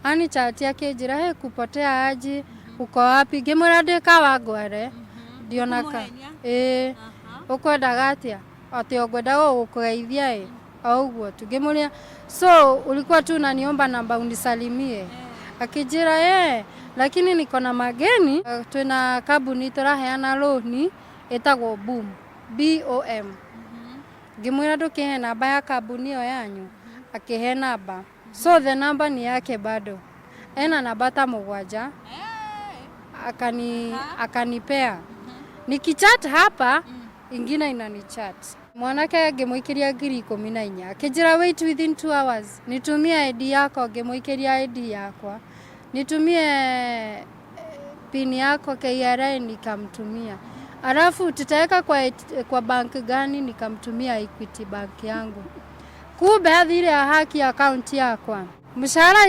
Ani chat yake njira kupotea aje, uko wapi? Ngimurandika wangware ndionaka ukwendaga atia ati ogwenda gukugeithia auguo tungimuria. So ulikuwa tu unaniomba namba unisalimie. Akijira lakini niko na mageni. Tuna kabuni turaheana loan etagwo BOOM BOM. Ngimwira ndukihe namba ya kabuni yo yanyu, akihe namba. So the number ni yake bado. Ena namba ta 7 akanipea. Nikichat hapa ingine inanichat. Mwanake ngimuikiria 14,000. Akijira wait within 2 hours. Nitumie ID yako, ngimuikiria ID yakwa. Nitumie pin yako KRA, nikamtumia. Alafu tutaweka kwa bank gani, nikamtumia Equity bank yangu. Kumbe ile ya haki account yakwa. Mshahara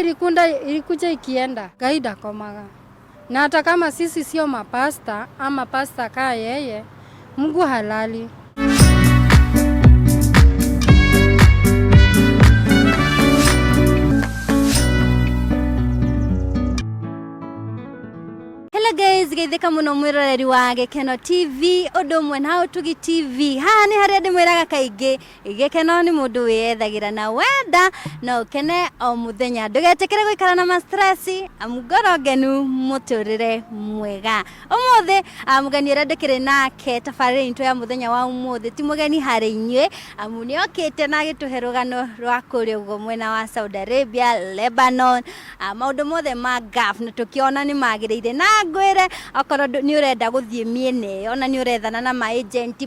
ilikuja ikienda gaida komaga. Na hata kama sisi sio mapasta ama pasta kaa yeye, Mungu halali. Hello guys, geithika muno mwiroreri wa Gikeno TV, odumwe na Utugi TV. Hani haria ndimwiraga kaingi, Gikeno ni mundu wiyethagira na wenda no kene o muthenya. Ndugetekere guikara na stress, amugoro ngenu muturire mwega. Umuthi amugani rendekire nake tafariri into ya muthenya wa umuthi ti mugeni hari inywe, amuni okite na gituhe rugano rwa kuri ugo mwena wa Saudi Arabia, Lebanon, maundu mothe ma gaf na tukiona ni magirire na ngwire akoro ni urenda guthie miene ona ni urethana na ma agent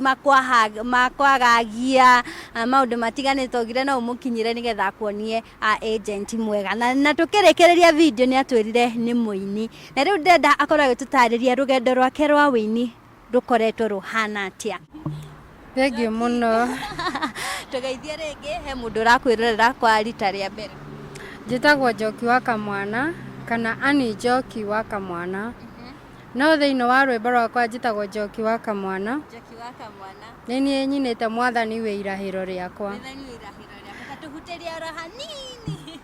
makwagagia maundu matiganite ogire no umukinyire nigetha kuonie agent mwega na tukirekereria video ni atwirire ni muini na riu ndenda akoro agitutariria rugendo rwake rwa wini rukoretwo ruhana atia. Thank you muno. Tugeithie ringi he mundu rakwirira kwa rita ria mbere. Njitagwo Njoki wa Kamwana kana Ani Njoki wa Kamwana. No thiino wa rwimbo rwakwa njitagwo Njoki wa Kamwana. Njoki wa Kamwana. Nini nyinite mwathani wi irahiro riakwa. Mwathani wi irahiro riakwa. Katuhuteria ro hanini.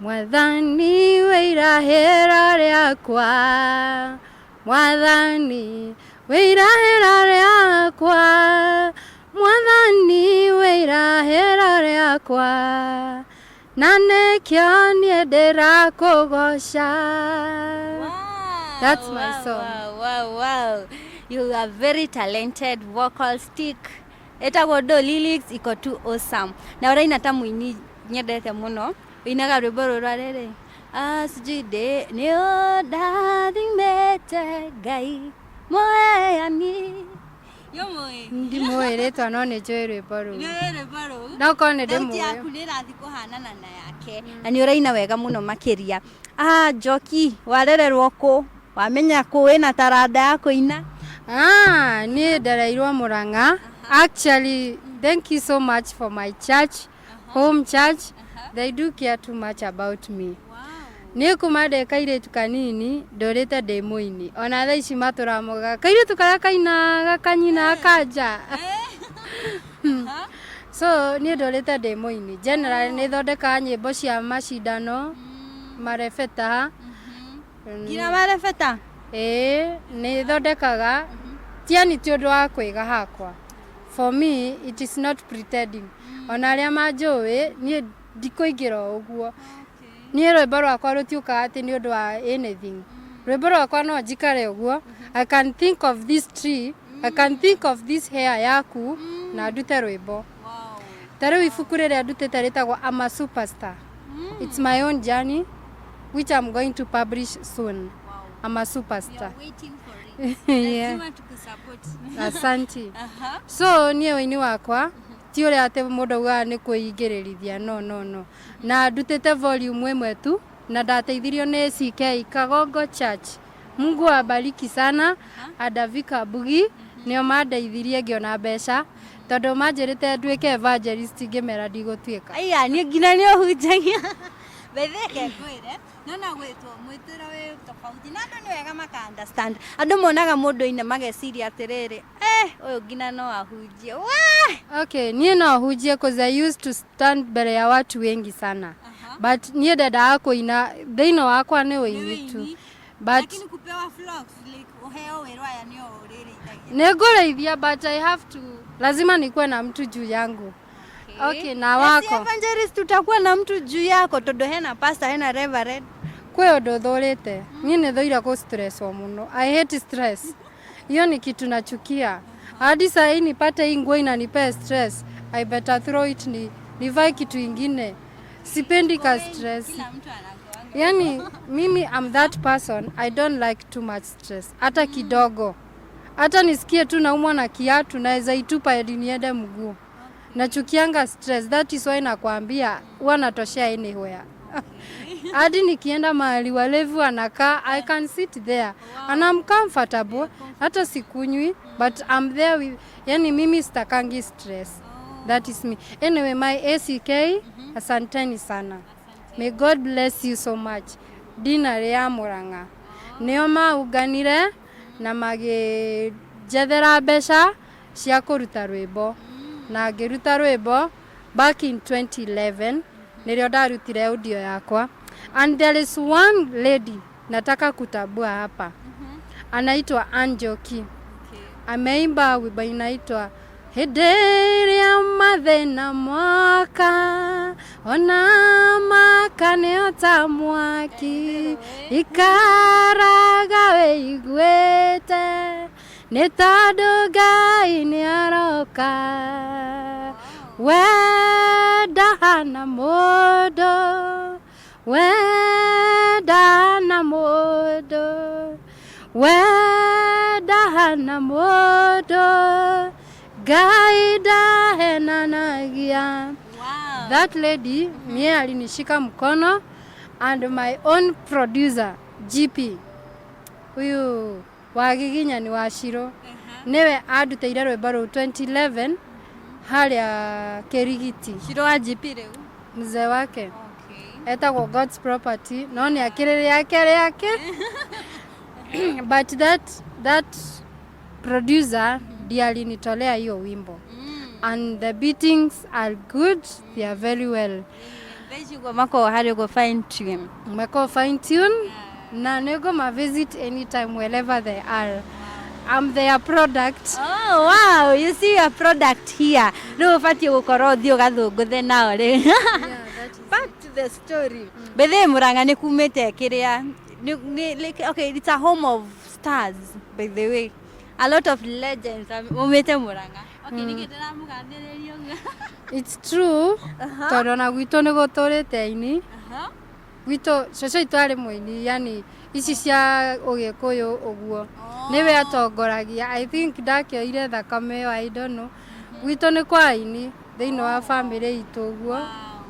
Mwathani wi irahiro riakwa. Mwathani wi irahiro riakwa. Mwathani wi irahiro riakwa. Nane kyo niendera kugosha. That's my song. Wow. You are very talented, vocalistic. Etagwo do lyrics iko too awesome. Na uraina ta muini nyendete muno. Inaga rwimbo rurarere. Asjide ni odathimete Ngai moyani. Yo moe. Ndi moe retwa no ne joy rwimbo ru. Ne rwimbo ru. No kone de moe. Yaku ni rathi kuhanana na yake. Na ni uraina wega muno makiria. Njoki warererwo ku wamenya ku wina taranda ya kuina? Ni ndareirwo Murang'a. Actually, thank you so much for my church, home church. They do care too much about me. Wow. Ni kumade kairetu kanini ndorete de muini. Ona tha ici maturamoga kairetu karakaina gakanyina kaja. So ni ndorete de muini. Generally ni thondeka nyimbo cia macindano marefeta. Kina marefeta? Ni thondekaga tiani ti undu wa kwiga hakwa. For me it is not pretending. Ona aria manjui ni ndikoingira uguo. Ni rwimbo rwakwa rutiuka ati ni undu wa anything. Rwimbo rwakwa no njikare uguo. I can think of this tree, I can think of this hair yaku na ndute rwimbo. Tare ibuku riria ndutete ritagwo I'm a Superstar. It's my own journey which I'm going to publish soon. I'm a superstar. We are waiting for it. Yeah. Want to support. Asante. So nie wini wakwa ti uri ate mundu uga ni kuingirithia no. Na ndutete volume imwe tu na ndateithirio ni CK Kagongo Church. Mungu abariki sana. Adavika Bugi nio mandeithirie ngiona mbeca tondu manjirite nduike evangelist ngimera ndigutwika. Aya ni ngina ni ohunjagia. Betheke kwire nona gwitwo mwitira we tofauti na andu ni wega maka understand andu monaga mundu ine mageciria atiriri uyu ngina no ahunjie okay nie no ahunjie cause I used to stand mbere ya watu wengi sana but nie dada kuina thĩinĩ wakwa nĩ ũini tu but lakini kupewa vlogs like uheo werwa ya nio urĩrĩithagia nĩngũrĩithia but I have to lazima nikuwe na mtu juu yangu. Okay na wako evangelist tutakuwa na mtu juu yako tondu hena pastor hena reverend kwe undu thurite nie nĩ thoira ku stress o muno. I hate stress. Hiyo ni kitu nachukia. Hadi saa hii nipate hii nguo inanipa stress. I better throw it nivae kitu ingine. Sipendi ka stress. Yani mimi I'm that person. I don't like too much stress. Hata kidogo. Hata nisikie tu naumwa na kiatu naweza itupa hadi niende mguu. Nachukianga stress. That is why nakwambia huwa natoshea anywhere. Hadi nikienda mahali walevi wanakaa I can sit there and I'm comfortable. Hata sikunywi but I'm there with, yani mimi sitakangi stress. That is me. Anyway, my ACK, asanteni sana. May God bless you so much. Dina ria Muranga. Nio mauganire na magĩjethera mbeca cia kũruta rwĩmbo. Na ngĩruta rwĩmbo back in 2011. Nĩrĩo ndarutire audio yakwa. And there is one lady nataka kutambua hapa. Anaitwa Anjoki. Ameimba wimbo inaitwa Hederia mathena mwaka ona makane mwaki ikaraga we igwete nĩtondũ Ngai nĩaroka wenda na mũndũ wenda na mũndũ wenda na mũndũ Ngai ndahenanagia. That lady mie alinishika mkono and my own producer GP huyu wagiginya ni Washiro niwe aduteire rwimbo rũu 2011 haria Kerigiti. Shiro wa GP rĩu mzee wake etagwo God's Property no ni akiriri yake but that producer ndiye alinitolea hiyo wimbo and the beatings are good, they are very well. Basically mako hari go fine tune na nego ma visit anytime wherever they are. I'm their product. Oh wow, you see a product here. No fati gukoro thio gathunguthe nao ri. Back to the story. Bethe Muranga ni kumete kiria like okay, it's a home of stars by the way. A lot of legends umete Muranga. Okay, ningitera mugathiririo. It's true. Torona gwito ni gotorete ini. Gwito coco itwari muini yani ici cia Ugikuyu uguo. Niwe atongoragia. I think ndakioire thakame yo, I don't know. Gwito ni kwa ini thiini wa family itu uguo.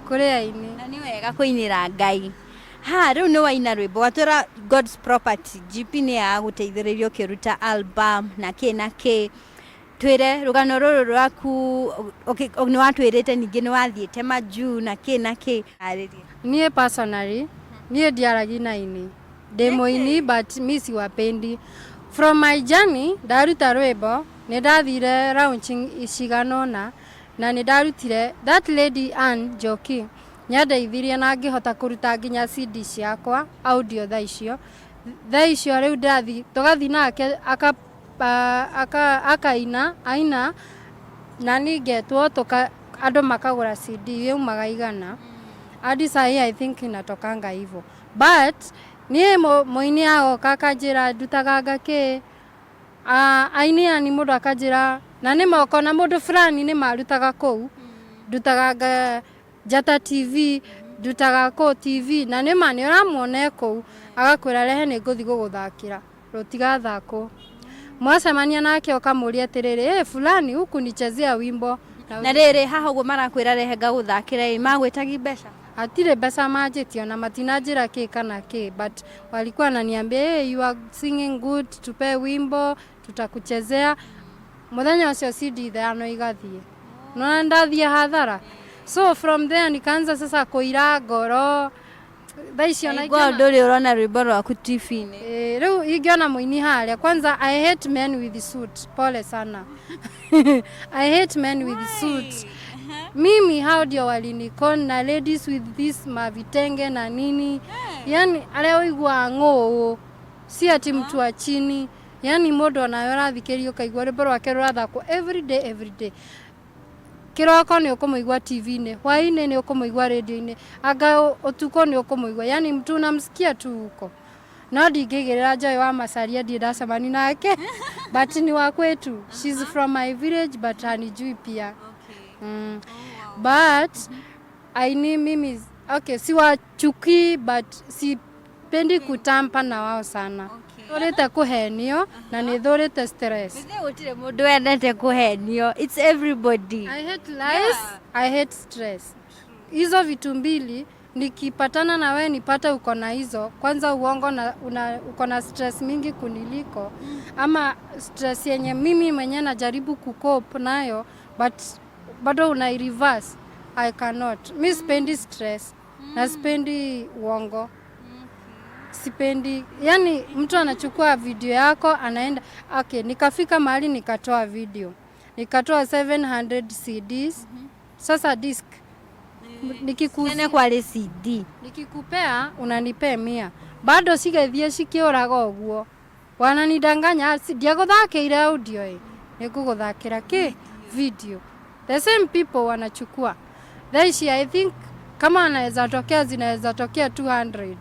Kuri aini. Na ni wega kuinira Ngai. Riu ni waina rwimbo watwira God's Property. GP ni aguteithiririo kiruta album na ke twire rugano ruru rwaku ni watwirite ningi ni wathiite maju na ke ariria. Nie personally nie ndiaragi na ini demo ini but misi wapendi. From my journey ndaruta rwimbo ni ndathire launching iciganona na ni ndarutire that lady Anjoki nyandeithirie na ngihota kuruta nginya CD ciakwa audio tha icio riu ndathi tugathi nake akaina na ningetwo andu makagura CD yumaga igana hadi sahi I think inatokanga hivyo but nie muini agoka akanjira ndutaga ngaki aini ni mundu akanjira na ni moko na mundu fulani ni marutaga kou ndutaga Jata TV ndutaga ko TV na ni mani uramuone kou agakwira rehe ni nguthi guguthakira rutiga thako mwacemania nake okamuria atiriri fulani huku nichezea wimbo na riri haha uguo marakwira rehe ngaguthakira magwitagi mbeca atire mbeca manjitio na matinajira ki kana ki but walikuwa ananiambia hey, you are singing good tupe wimbo tutakuchezea muthenya ucio CD thano igathie no ndathie hadhara so from there nikaanza sasa kuira ngoro Thaicio na igwa nduri urona rwimbo rwaku TV-ini riu ingiona muini haria kwanza I hate men with suit pole sana I hate men with suit mimi how ndio walinikon na ladies with this mavitenge na nini yani aleo igwa ngoo si ati mtu wa chini yani modo anayora thikĩrio kaigwa rwimbo rwake rurathako every day kiroko ni ukumuigwa TV-ini hwaini ni ukumuigwa radio-ini anga utuko ni ukumuigwa yani mtu unamsikia tu huko no ndingĩgĩrĩra Joy wa Macharia ndiĩ ndacemani nake but ni wa kwetu she's from my village but hanijui pia but I need mimi okay siwachuki but sipendi kutampa na wao sana thorete kuhenio na ni thorete stress Mimi gutire mundu endete kuhenio it's everybody I hate lies I hate stress hizo vitu mbili nikipatana na wewe nipata uko na hizo kwanza uongo na uko na stress mingi kuniliko ama stress yenye mimi mwenyewe najaribu kucope nayo but bado una reverse I cannot mimi sipendi stress na sipendi uongo sipendi yani mtu anachukua video yako anaenda okay nikafika mahali nikatoa video nikatoa 700 CDs sasa disc nikikuzene kwa CD nikikupea unanipea 100 bado sigethie sikiuraga uguo wananidanganya ndiaguthakiire audio nikuguthakira ki video the same people wanachukua thaici I think kama anaweza tokea zinaweza tokea 200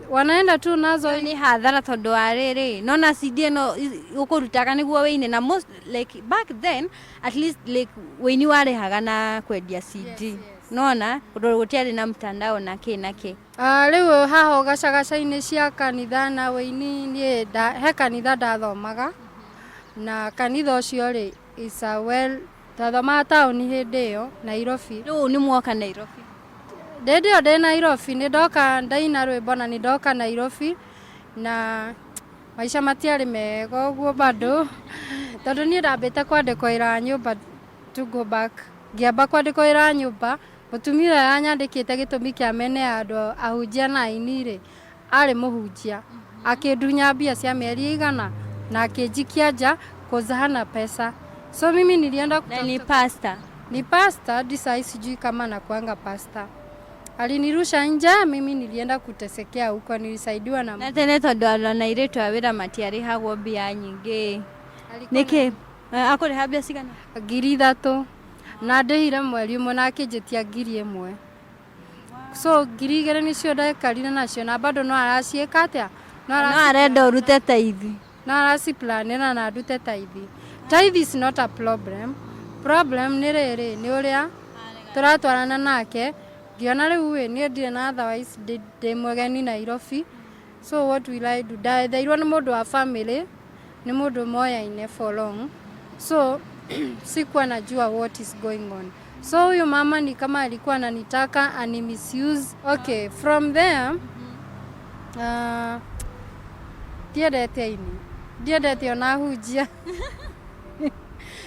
wanaenda tu nazo ni hadhara tondu wa riri nona CD no ukurutaga niguo weine na most like back then at least like weini warehaga na kwendia CD nona gutiari na mtandao na ke riu haho gacagaca-ini cia kanitha na weini ni he kanitha ndathomaga na kanitha ucio ri is a well tathoma tauni hindi iyo Nairobi riu ni mwoka Nairobi Ndio de Nairobi ni ndoka ndaina rwimbo na ni ndoka Nairobi na maisha matiari mega uguo bado tondu ni ndambite kwandikwo ira nyumba to go back ngiamba kwandikwo ira nyumba mutumia yanyandikite gitumi kia mene andu ahunjia na aini ri ari muhunjia akindunya mbia cia mieri igana na akinjikia nja kuzahana pesa so mimi nilienda ni pastor disai sijui kama nakuanga pastor alinirusha nje mimi nilienda kutesekea huko nilisaidiwa na tene tondu na iretu awira matiari hagwo mbia nyingi niki akore habia cigana 3,000 na ndihire mweri umwe na akinjitia 1,000 so 2,000 nicio ndakarire nacio na bado no aracieka atia no arenda urute taithi no araciplanira na ndute taithi is not a problem ni riri ni uria turatwarana nake ngiona riu ni ndire na otherwise ndi mwegeni Nairobi so what will I do ndaithairwo ni mundu wa family ni mundu moyaine for long so sikuwa najua what is going on so huyu mama ni kama alikuwa ananitaka ani misuse okay from there ndiendete ona hujia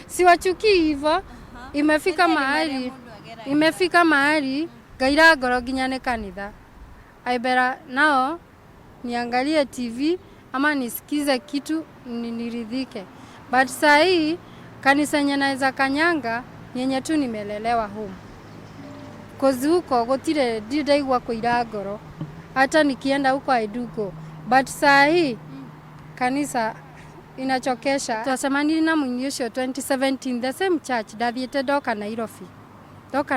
siwachuki hivyo imefika mahali gaira ngoro nginya ni kanitha aibera nao niangalie TV ama nisikize kitu niridhike but sahi kanisa naweza kanyanga nyenye tu nimelelewa home kozi huko gutire ndaigwa kuira ngoro hata nikienda huko I do go but sahi kanisa inachokesha twasemani na mwingi ucio 2017 the same church ndathiete ndoka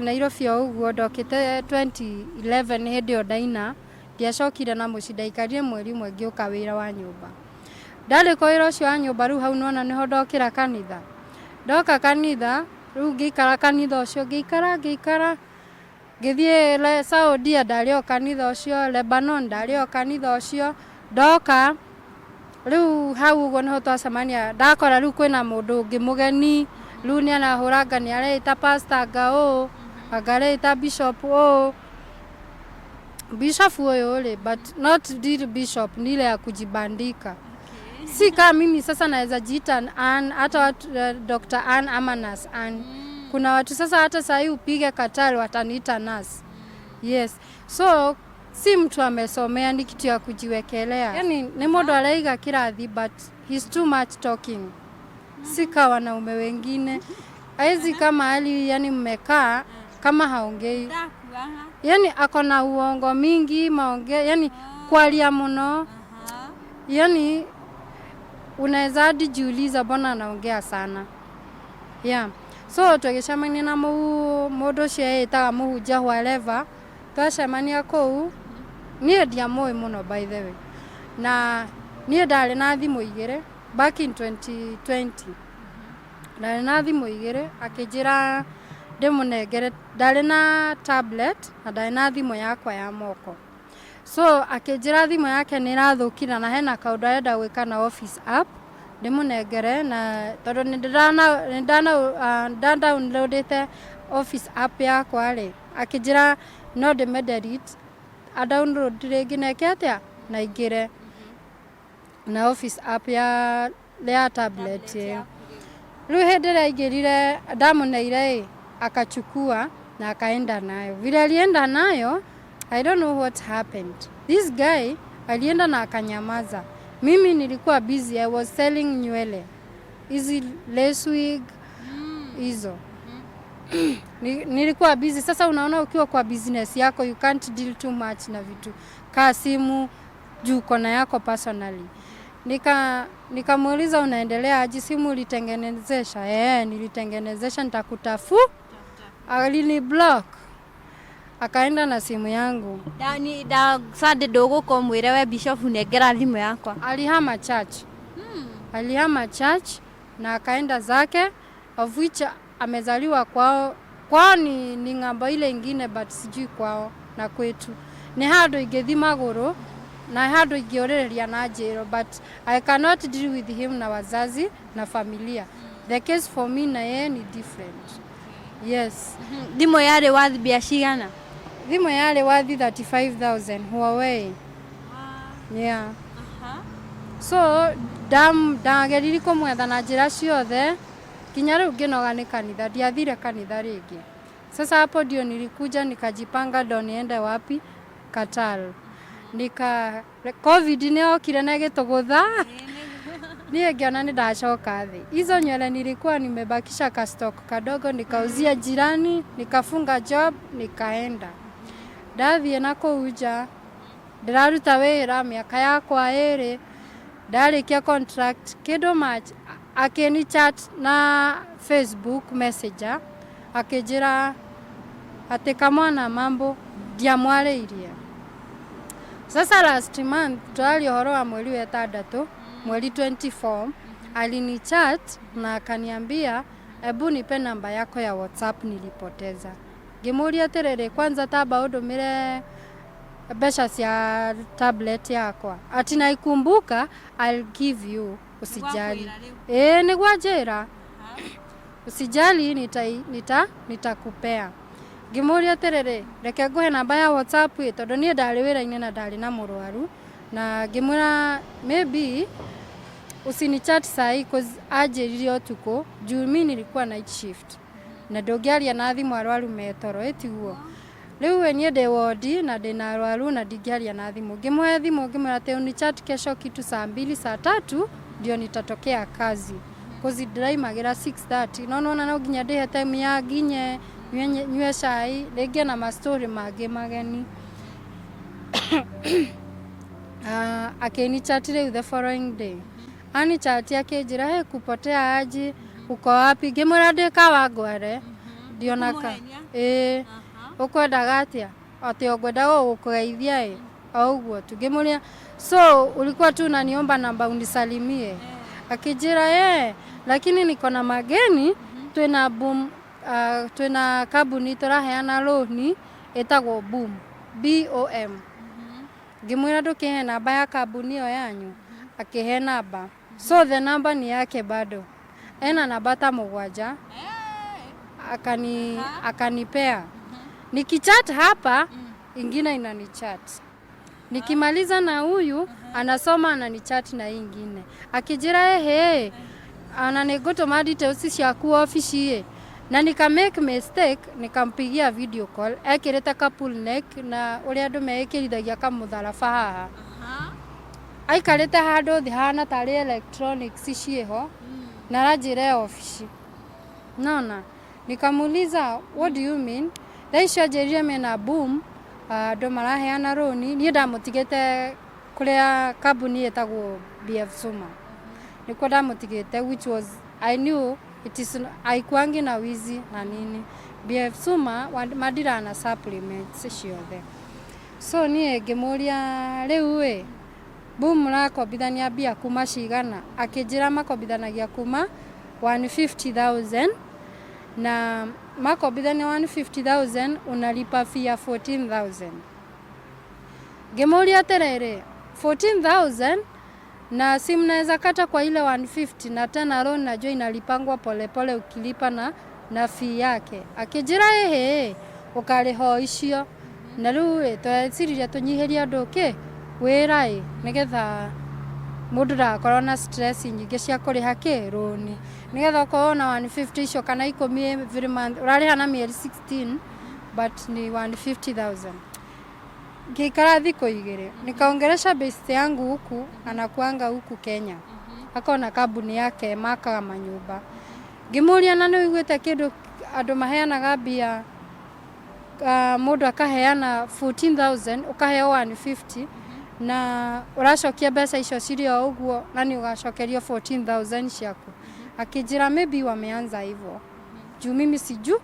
Nairobi uguo ndokite 2011 hindi o ndaina ndiacokire na muci ndaikarire mweri umwe ngiuka wira wa nyumba ndariko wira ucio wa nyumba riu hau nona niho ndokira kanitha ndoka kanitha riu ngiikara kanitha ucio ngiikara ngithie Saudi ndari o kanitha ucio Lebanon ndari o kanitha ucio ndoka riu hau uguo niho twacemania ndakora riu kwina mundu ungi mugeni riu ni anahuranga ni areita pastor ngao agareita bishop bishop huyo ule but not dear bishop ni ile ya kujibandika si kama mimi sasa naweza jiita hata Dr. Ann ama nurse Ann kuna watu sasa hata sasa upige katari wataniita nurse yes so si mtu amesomea, ni kitu ya kujiwekelea. Yani ni modo alaiga kirathi but he's too much talking. Sika wanaume wengine. Haizi kama hali yani mmekaa kama haongei. Yani akona uongo mingi, maongea, yani kwalia muno. Yani unaweza hadi jiuliza mbona anaongea sana. Yeah. So tugeshamania na modo cia itaga muhunja whatever. Twacemania kou nie ndia moe muno by the way. Na nie ndari na thimu igire back in 2020. Ndari na thimu igire akijira ndimunengere ndari na tablet na ndari na thimu yakwa ya moko. So akijira thimu yake ni rathukira na hena kaundu arenda gwika na office app ndimunengere na tondu ndana downloadete office app yakwa ri akijira no delete a download ringi neketia na igire na office app ya tablet. Riu hendera igirire ndamuneire akachukua na akaenda nayo. Vile alienda nayo, I don't know what happened. This guy alienda na akanyamaza. Mimi nilikuwa busy, I was selling nywele. Hizi lace wig hizo. Nilikuwa busy. Sasa unaona ukiwa kwa business yako you can't deal too much na vitu ka simu juu kona yako personally. Nikamuuliza unaendelea aje, simu ulitengenezesha? Nilitengenezesha, nitakutafu. Alini block. Akaenda na simu yangu. Dani da sade dogo kwa mwire we bishop unegera thimu yakwa. Alihama church. Alihama church na akaenda zake, of which amezaliwa kwao. Kwao ni ngamba ile ingine but sijui kwao na kwetu. Ni hado igethi maguru na hado igiorereria na njero but I cannot deal with him na wazazi na familia. The case for me na yeye ni different. Yes. Thimu yale wathi biashigana. Thimu yale wathi 35,000 Huawei. Yeah. So ndageriri kumwetha na njira ciothe kinya riu nginoga ni kanitha, ndiathire kanitha ringi. Sasa hapo ndio nilikuja nikajipanga ndo niende wapi, Qatar. COVID niokire na gitugutha. Niye ngiona ni ndacoka thi. Hizo nywele nilikuwa nimebakisha ka stock kadogo, nikauzia jirani, nikafunga job, nikaenda. Ndathie na kuuja. Ndiraruta wira miaka yakwa iri. Ndarikia contract kido match akeni chat na Facebook Messenger akijira ati kamwana mambo ndiamwareirie. Sasa last month twali horo wa mwezi wa 3 mwezi 24 alini chat na akaniambia ebu nipe namba yako ya WhatsApp nilipoteza. Ngimuria terere kwanza taba udumire besha cia tablet yakwa. Ati naikumbuka I'll give you, usijali. Nigwa jera. Usijali nitakupea. Ngimuria terere reke nguhe namba ya WhatsApp tondu nie ndari wira-ini na ndari na murwaru na ngimura maybe usinichat sai cause ajirire utuko juu mimi nilikuwa night shift na ndongiaria na thimu arwaru metoro etiguo. Riu we nie de wodi na ndina arwaru na ndingiaria na thimu. Ngimuhe thimu ngimura te unichat kesho kitu saa 2 saa 3 ndio nitatokea kazi. Cause ndiraimagera 6:30 nona no nginya ndihe time ya nginye nywe cai rege na mastori mage mageni. Akeni chatire the following day. Ani chati akejira he kupotea aje, uko wapi? Ngimura ndika wangware ndionaka. Ukwenda atia ati ogwenda gukugeithia auguo tu. Ngimuria so ulikuwa tu unaniomba namba unisalimie. Akijira lakini niko na mageni twina boom twina kabuni turaheana loan etagwo boom BOM. Ngimwira ndukihe namba ya kabuni yo yanyu, akihe namba. So the number ni yake bado. Ena namba ta 7 akanipea. Nikichat hapa ingine inanichat. Nikimaliza na huyu anasoma ananichat na ingine. Akijira ananigoto madite usi ciaku office na nika make mistake nikampigia video call ekireta couple neck na uri andu mekirithagia kamutharaba haha aikarite handu thi hana tari electronics cieho na rajire office naona nikamuuliza what do you mean thaisha jeria mena boom ndo maraheana roni ni ndamutigite kuria kambuni etagwo BF Suma niko ndamutigite which was I knew it is aikwangi na wizi na nini BF Suma madira na supplements ciothe so nie ngimuria riu boom murakobithania bia kuma cigana akijira makobithanagia kuma 150,000 na makobithania 150,000 unalipa fee ya 14,000 ngimuria terere 14,000 na simu naweza kata kwa ile 150 na tena loan najua inalipangwa polepole ukilipa na fee yake akijira ukariho icio na riu tweciriria tunyihiria nduki wira nigetha mundu ndakorwo na stress nyingi cia kuriha kiruni nigetha ukorwo na 150 icio kana 10 every month urariha na mieri 16 but ni 150,000 ngikara thiko 2 nikaongeresha base yangu huku anakuanga huku Kenya akona kambuni yake makaga manyumba ngimuria na ni wiguite kindu andu maheanaga bia mundu akaheana 14,000 ukaheo 150 na uracokia mbeca icio cirio uguo na ni ugacokerio 14,000 ciaku akijira maybe wameanza hivyo juu mimi siju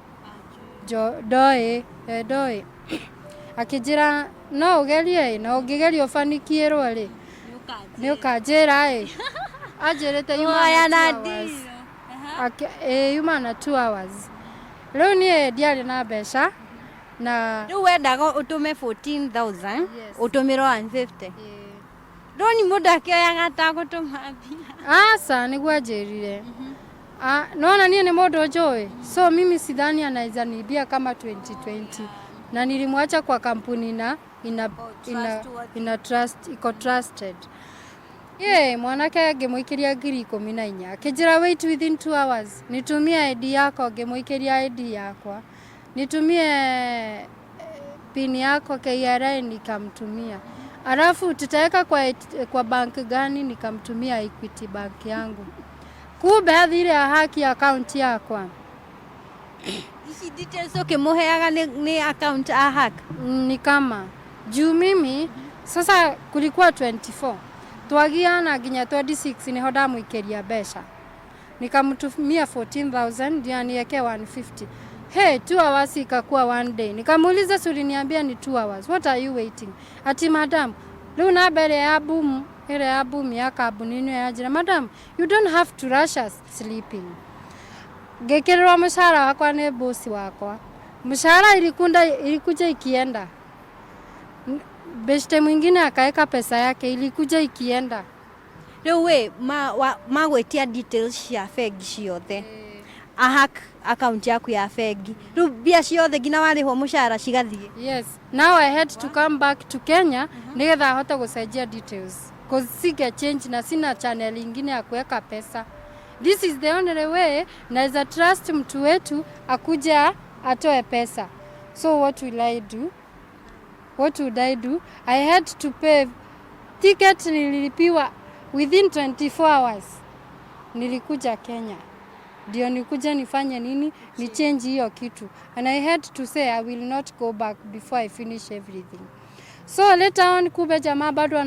doi akijira no ugerie na ungigeria ufanikiirwo ni ukajira ajerete yuma na 2 hours leo ni diari na mbeca na riu wendaga utume 14,000 utumirwo 150 doni mundu akioyaga atagutuma asa niguo anjirire naona nie ni mundu njui so mimi sidhani anaweza nibia kama 2020 na nilimwacha kwa kampuni ina trust iko trusted mwanake ngimuikiria 14,000 akijira wait within 2 hours nitumie ID yako ngimuikiria ID yakwa nitumie pin yako KRA nikamtumia alafu tutaweka kwa bank gani nikamtumia Equity bank yangu kumbe athire haki account yakwa Hizi details ukimuheaga ni account a hack ni kama juu mimi sasa kulikuwa 24 twagiana nginya 26 niho ndamuikeria mbeca nikamtumia 14,000 ndio niweke 150 2 hours ikakuwa 1 day nikamuuliza suri niambia ni 2 hours what are you waiting ati madam leo na bere ya boom ile ya boom ya kabuni ya jira madam you don't have to rush us sleeping gekerwa mshahara wakwa ne bosi wakwa mshahara ilikuja ikienda beste mwingine akaeka pesa yake ilikuja ikienda riu we magwetia details cia Bengi ciothe a hack account yaku ya Bengi riu bia ciothe ngina wariho mushahara cigathie yes now I had to come back to Kenya nigetha hota gusajia details cause sige change na sina channel nyingine ya kuweka pesa this is the only way naweza trust mtu wetu akuja atoe pesa so what would I do I had to pay ticket nililipiwa within 24 hours nilikuja Kenya ndio nikuja nifanye nini ni change hiyo kitu and I had to say I will not go back before I finish everything so later on kumbe jamaa bado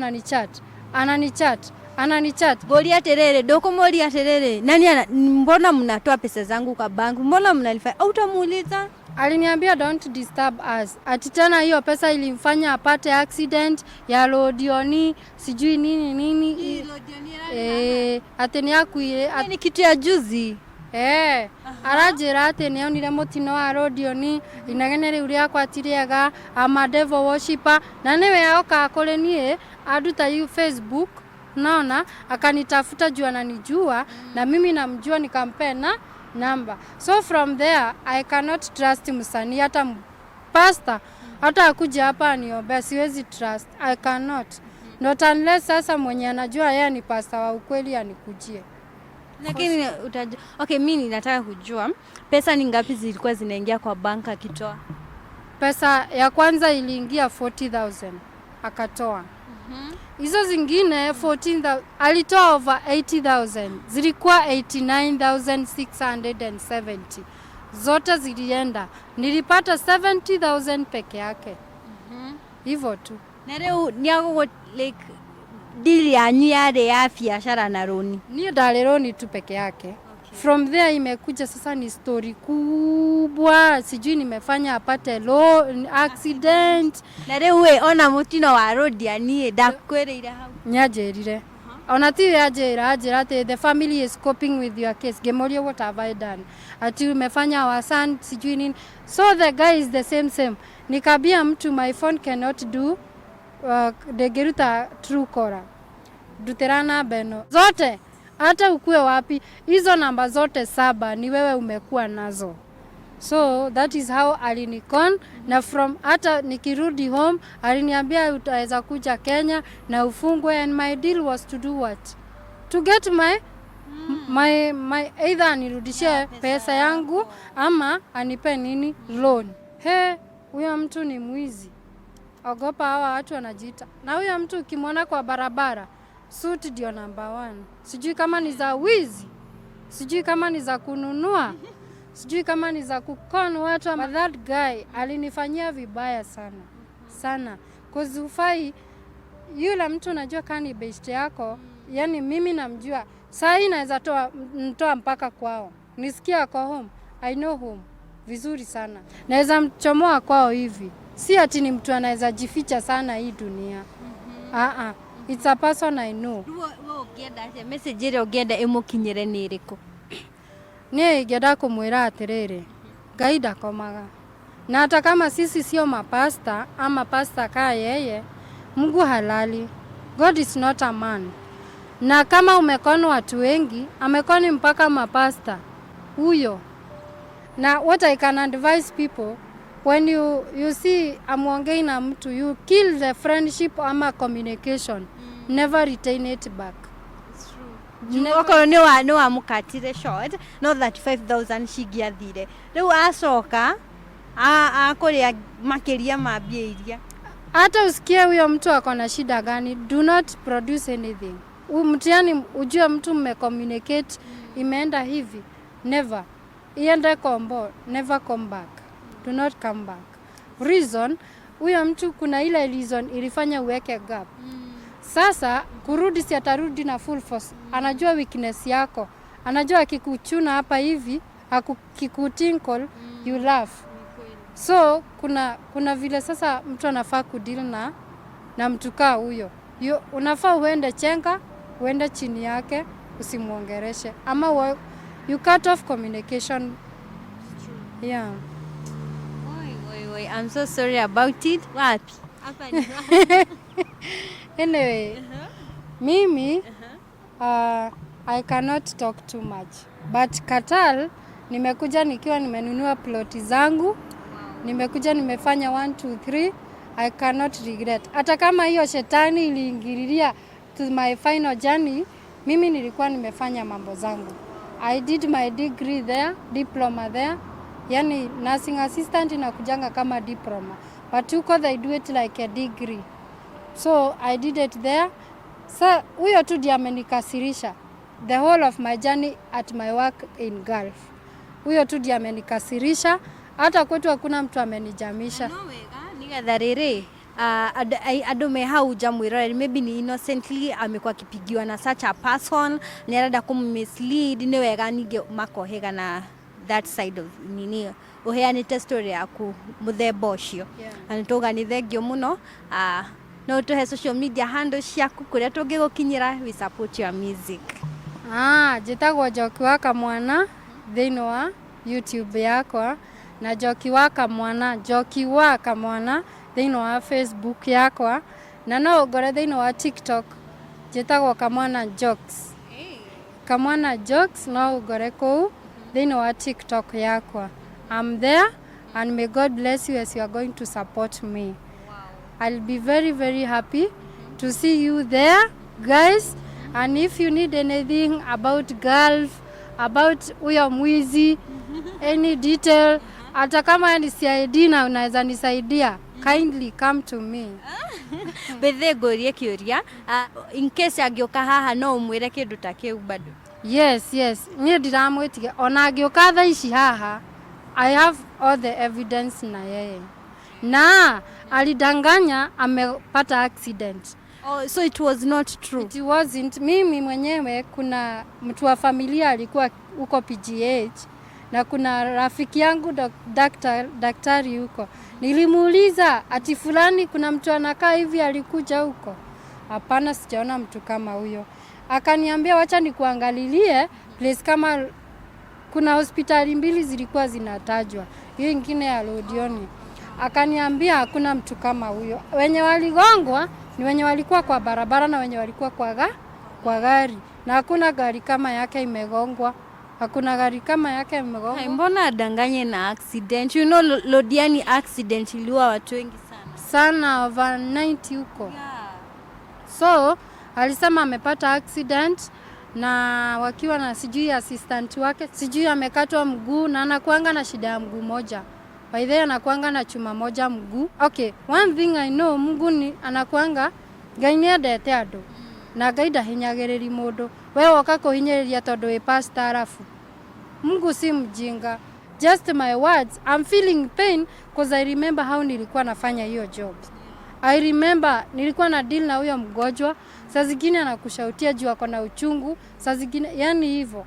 ananichat boria terere dokumuria terere nani mbona mnatoa pesa zangu kwa bank mbona mnalifanya utamuuliza aliniambia don't disturb us ati tena hiyo pesa ilimfanya apate accident ya rodioni sijui nini ati ni akuire ni kitu ya juzi arajira ati ni onire mutino wa rodioni inagene riu riakwa atiriaga ama devil worshipper na niwe aoka kule nie aduta you Facebook naona akanitafuta juu ananijua na mimi namjua nikampena number so from there I cannot trust msanii hata pastor hata akuja hapa niombe siwezi trust I cannot not unless sasa mwenye anajua yeye ni pastor wa ukweli anikujie Lakini okay, mimi nataka kujua pesa ni ngapi zilikuwa zinaingia kwa banka akitoa? Pesa ya kwanza iliingia 40,000 akatoa. Hizo zingine 14,000 alitoa over 80,000. Zilikuwa 89,670. Zote zilienda. Nilipata 70,000 peke yake. Hivyo tu. Na leo niago like deal yanyu yale ya biashara na roni. Ni dale roni tu peke yake. From there imekuja sasa ni story kubwa. Sijui nimefanya apate accident. Na leo we ona mutino wa road ya nie ndakwereira hau. Nyajerire. Ona ti ajira the family is coping with your case. Gemorio, what have I done? Ati umefanya our son sijui nini. So the guy is the same. Nikabia mtu my phone cannot do degeruta true caller. Duterana beno. Zote hata ukue wapi hizo namba zote 7 ni wewe umekuwa nazo. So that is how alinikon na from hata nikirudi home aliniambia utaweza kuja Kenya na ufungwe, and my deal was to do what? To get my either anirudishie pesa yangu ama anipe nini loan. Huyo mtu ni mwizi. Ogopa hawa watu wanajiita. Na huyo mtu ukimwona kwa barabara, suit ndio number 1. Sijui kama ni za wizi. Sijui kama ni za kununua. Sijui kama ni za kukon watu. But that guy alinifanyia vibaya sana. Cause ufai yule mtu unajua kani best yako. Yani mimi namjua. Saa hii naweza toa mpaka kwao. Nisikia kwa home. I know home vizuri sana. Naweza mchomoa kwao hivi. Si ati ni mtu anaweza jificha sana hii dunia. It's a person I know. Wo ugienda message ile ugienda imukinyire ni iriku? Ni ingenda kumwira atiriri. Ngai ndakomaga. Na hata kama sisi sio mapasta ama pasta kaa yeye, Mungu halali. God is not a man. Na kama umekona watu wengi, amekoni mpaka mapasta huyo. Na what I can advise people, when you see amuongei na mtu, you kill the friendship ama communication. Never retain it back. It's true. Oko ni wa mukatire short, no 35,000 shigia thire. Reu acoka akoria makeria mambia iria. Hata usikie huyo mtu ako na shida gani, do not produce anything. Mtiani ujue mtu mmecommunicate imeenda hivi, never. Iende kombo, never come back. Do not come back. Reason, huyo mtu kuna ile reason ilifanya uweke gap. Sasa kurudi si atarudi na full force. Anajua weakness yako. Anajua akikuchuna hapa hivi, akikutinkle, you laugh. So kuna vile sasa mtu anafaa kudeal na mtu kaa huyo. Unafaa uende chenga, uende chini yake, usimuongereshe. Ama you cut off communication. Yeah. Oi, I'm so sorry about it. Wapi? Hapa ni Anyway, mimi I cannot talk too much. But Katal nimekuja nikiwa nimenunua ploti zangu. Nimekuja nimefanya 1 2 3. I cannot regret. Hata kama hiyo shetani iliingililia to my final journey, mimi nilikuwa nimefanya mambo zangu. I did my degree there, diploma there. Yani nursing assistant inakujanga kama diploma. But huko they do it like a degree. So I did it there. So huyo tu ndiye amenikasirisha. The whole of my journey at my work in Gulf. Huyo tu ndiye amenikasirisha. Hata kwetu hakuna mtu amenijamisha. No wega nigetha riri adu me hau jamwira maybe ni innocently amekuwa kipigiwa na such a person ni arenda kummislead. Ni wega nige makohega na that side of nini uheanite story yaku muthemba ucio. Anitoga ni thengio muno. No to social media handles ciaku kuria tungigukinyira, we support your music. Jitagwo Njoki wa Kamwana thĩinĩ wa YouTube yakwa, na Njoki wa Kamwana thĩinĩ wa Facebook yakwa, na no ngore thĩinĩ wa TikTok jitagwo Kamwana Jokes. Kamwana Jokes no ngore kuu thĩinĩ wa TikTok yakwa. I'm there, and may God bless you as you are going to support me. I'll be very, very happy to see you there, guys. and if you need anything about Gulf, about huyo mwizi, any detail, hata kama ni CID na unaweza nisaidia, kindly come to me. Bethe ngorie kiuria, in case angioka haha no umwire kindu ta kiu bado. Yes, nie ndiramwitiga ona angioka tha ici haha, I have all the evidence na yeye. Na alidanganya amepata accident. Oh, so it was not true. It wasn't. Mimi mwenyewe kuna mtu wa familia alikuwa huko PGH na kuna rafiki yangu daktari huko. Nilimuuliza ati fulani kuna mtu anakaa hivi alikuja huko. Hapana, sijaona mtu kama huyo. Akaniambia wacha nikuangalilie place kama kuna hospitali mbili zilikuwa zinatajwa. Hiyo nyingine ya Lodioni. Akaniambia hakuna mtu kama huyo. Wenye waligongwa ni wenye walikuwa kwa barabara na wenye walikuwa kwa gari. Na hakuna gari kama yake imegongwa. Hakuna gari kama yake imegongwa. Hey, mbona adanganye na accident? You know Lodiani accident iliua watu wengi sana. Sana over 90 huko. Yeah. So, alisema amepata accident na wakiwa na sijui assistant wake. Sijui amekatwa mguu na anakuanga na shida ya mguu moja. By the way anakuanga na chuma moja mguu. Okay, one thing I know, Mungu ni anakuanga Ngai ni endete andu. Na Ngai ndahinyagiriri mundu. Wewe woka kuhinyiriria tondu we pastor arafu. Mungu si mjinga. Just my words, I'm feeling pain because I remember how nilikuwa nafanya hiyo job. I remember nilikuwa na deal na huyo mgonjwa. Saa zingine anakushautia juu ako na uchungu, saa zingine yani hivyo.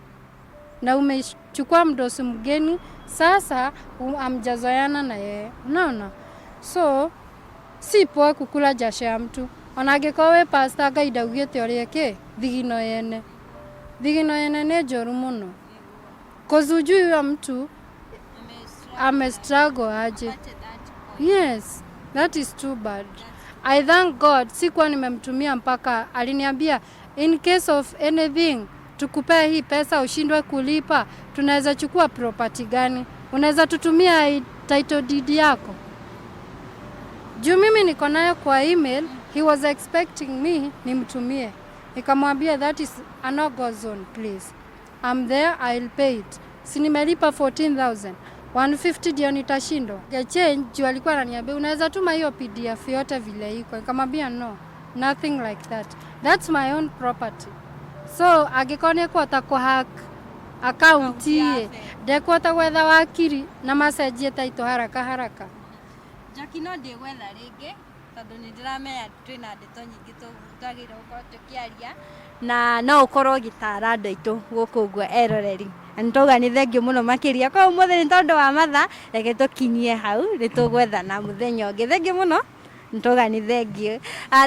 Na umechukua mdosi mgeni, sasa amjazoeana na yeye. Unaona? So si poa kukula jasho ya mtu. Onangĩkorwo we pastor Ngai ndaugĩte ũrĩa kĩ thigino yene. Thigino yene nĩ njoru mũno. Cause ujui huyo mtu struggle aje. Yes, that is too bad. I thank God sikuwa nimemtumia mpaka aliniambia in case of anything tukupea hii pesa ushindwe kulipa, tunaweza chukua property gani? Unaweza tutumia title deed yako. Juu mimi niko nayo kwa email, he was expecting me nimtumie. Nikamwambia that is a no-go zone, please. I'm there, I'll pay it. Si nimelipa 14,000. 150 ndio nitashindwa. Ya change juu alikuwa ananiambia unaweza tuma hiyo PDF yote vile iko. Nikamwambia no, nothing like that. That's my own property. So agikone kwa atakuhack account ye. Ndeko atagwetha wakiri na message taito haraka. Jackie no ndigwetha ringi tondu ni ndiramenya twina ndeto nyingi twagira ukorwo tukiaria na no ukorwo gitara andu aitu guku guo eroreri. Ntoga ni thengio muno makiria kwa umothe ni tondu wa matha reke tukinyie hau ni tugwetha na muthenya ungi. Thengio muno ntoga ni thengio.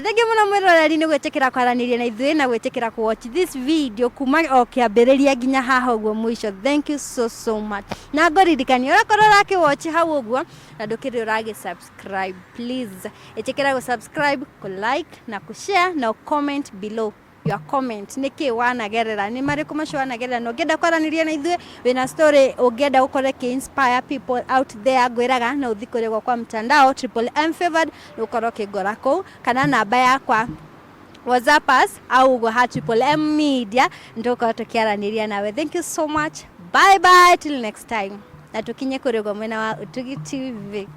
Thengio muno mwiroreri ni gwetekera kwaraniria na ithuĩ na gwetekera ku watch this video kuma o kiambĩrĩria nginya haha ũguo mũico. Thank you so much. Na ngoririkania ũrakorwo raki watch hau ũguo na ndũkĩrĩ ũragi subscribe. Please etekera ku subscribe, ku like na ku share na comment below. Your comment niki wanagerera ni mariko macio wanagerera no ngenda kwaraniria na ithuĩ wina story ungenda ukore ki inspire people out there ngwiraga na uthikore kwa mtandao M favored ukorwo kigora ko kana namba yakwa WhatsApp us au go M media ndoka tukiaraniria nawe. Thank you so much. Bye till next time. Na tukinye kuri go mwena wa Utugi TV.